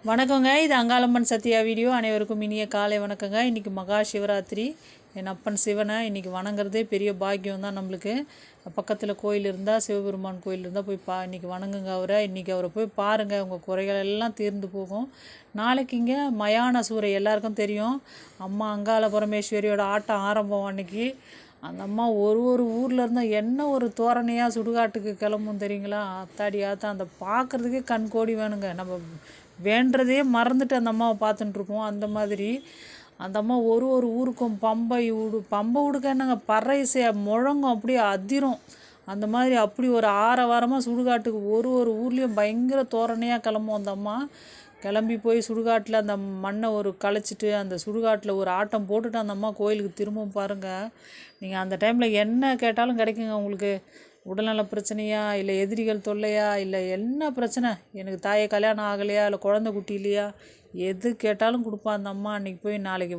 வணக்கங்க. இது அங்காளம்மன் சத்யா வீடியோ. அனைவருக்கும் இனிய காலை வணக்கங்க. இன்றைக்கி மகா சிவராத்திரி. என் அப்பன் சிவனை இன்றைக்கி வணங்குறதே பெரிய பாக்கியம் தான் நம்மளுக்கு. பக்கத்தில் கோயில் இருந்தால், சிவபெருமான் கோயில் இருந்தால் போய் இன்றைக்கி வணங்குங்க அவரை. இன்றைக்கி அவரை போய் பாருங்கள், உங்கள் குறைகள் எல்லாம் தீர்ந்து போகும். நாளைக்கு இங்கே மயான சூரை எல்லாருக்கும் தெரியும். அம்மா அங்காள பரமேஸ்வரியோட ஆட்டம் ஆரம்பம். அன்றைக்கி அந்த அம்மா ஒரு ஊரில் இருந்தால் என்ன ஒரு தோரணையாக சுடுகாட்டுக்கு கிளம்பும் தெரியுங்களா? அத்தாடி ஆத்தா, அந்த பார்க்குறதுக்கே கண் கோடி வேணுங்க. நம்ம வேண்டதே மறந்துட்டு அந்த அம்மாவை பார்த்துட்டுருப்போம். அந்த மாதிரி அந்த அம்மா ஒரு ஊருக்கும் பம்பை உடுக்க என்னங்க, பறை இசை முழங்கும், அப்படியே அதிரும். அந்த மாதிரி அப்படி ஒரு வாரமாக சுடுகாட்டுக்கு ஒரு ஊர்லேயும் பயங்கர தோரணையாக கிளம்பும் அந்த அம்மா. கிளம்பி போய் சுடுகாட்டில் அந்த மண்ணை களைச்சிட்டு அந்த சுடுகாட்டில் ஒரு ஆட்டம் போட்டுட்டு அந்த அம்மா கோயிலுக்கு திரும்பவும் பாருங்கள். நீங்கள் அந்த டைமில் என்ன கேட்டாலும் கிடைக்குங்க உங்களுக்கு. உடல்நல பிரச்சனையா, இல்லை எதிரிகள் தொல்லையா, இல்லை என்ன பிரச்சனை, எனக்கு தாயை கல்யாணம் ஆகலையா, இல்லை குழந்தை குட்டி இல்லையா, எது கேட்டாலும் கொடுப்பா அந்த அம்மா. அன்றைக்கி போய் நாளைக்கு